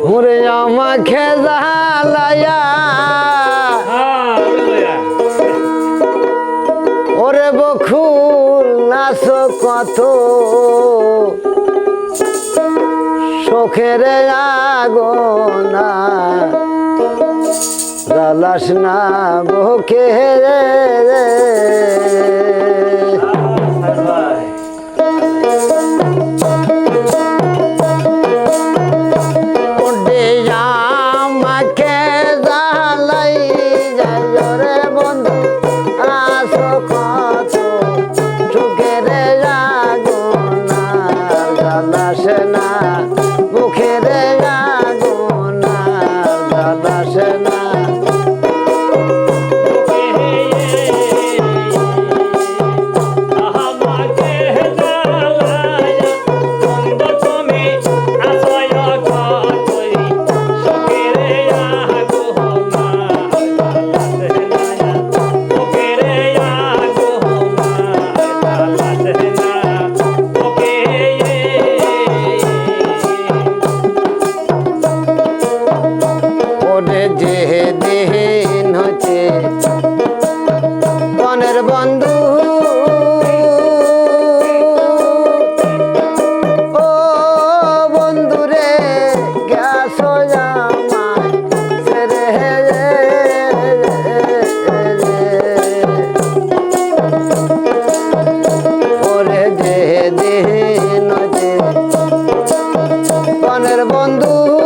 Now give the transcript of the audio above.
মুরে আমাকে জ্বালায়া ওরে বকুল নাচ কত শোকের আগোনা জ্বালাস না বকে আমাকে জ্বালাই যাই রে বন্ধু আসো কত চোখের আগুনা জ্বালাস না মুখের আগুনা জ্বালাস না যেদিন হচ্ছে বনের বন্ধু ও বন্ধুরে গ্যাস আমায় ছেড়ে ওরে যেদিন হচ্ছে বনের বন্ধু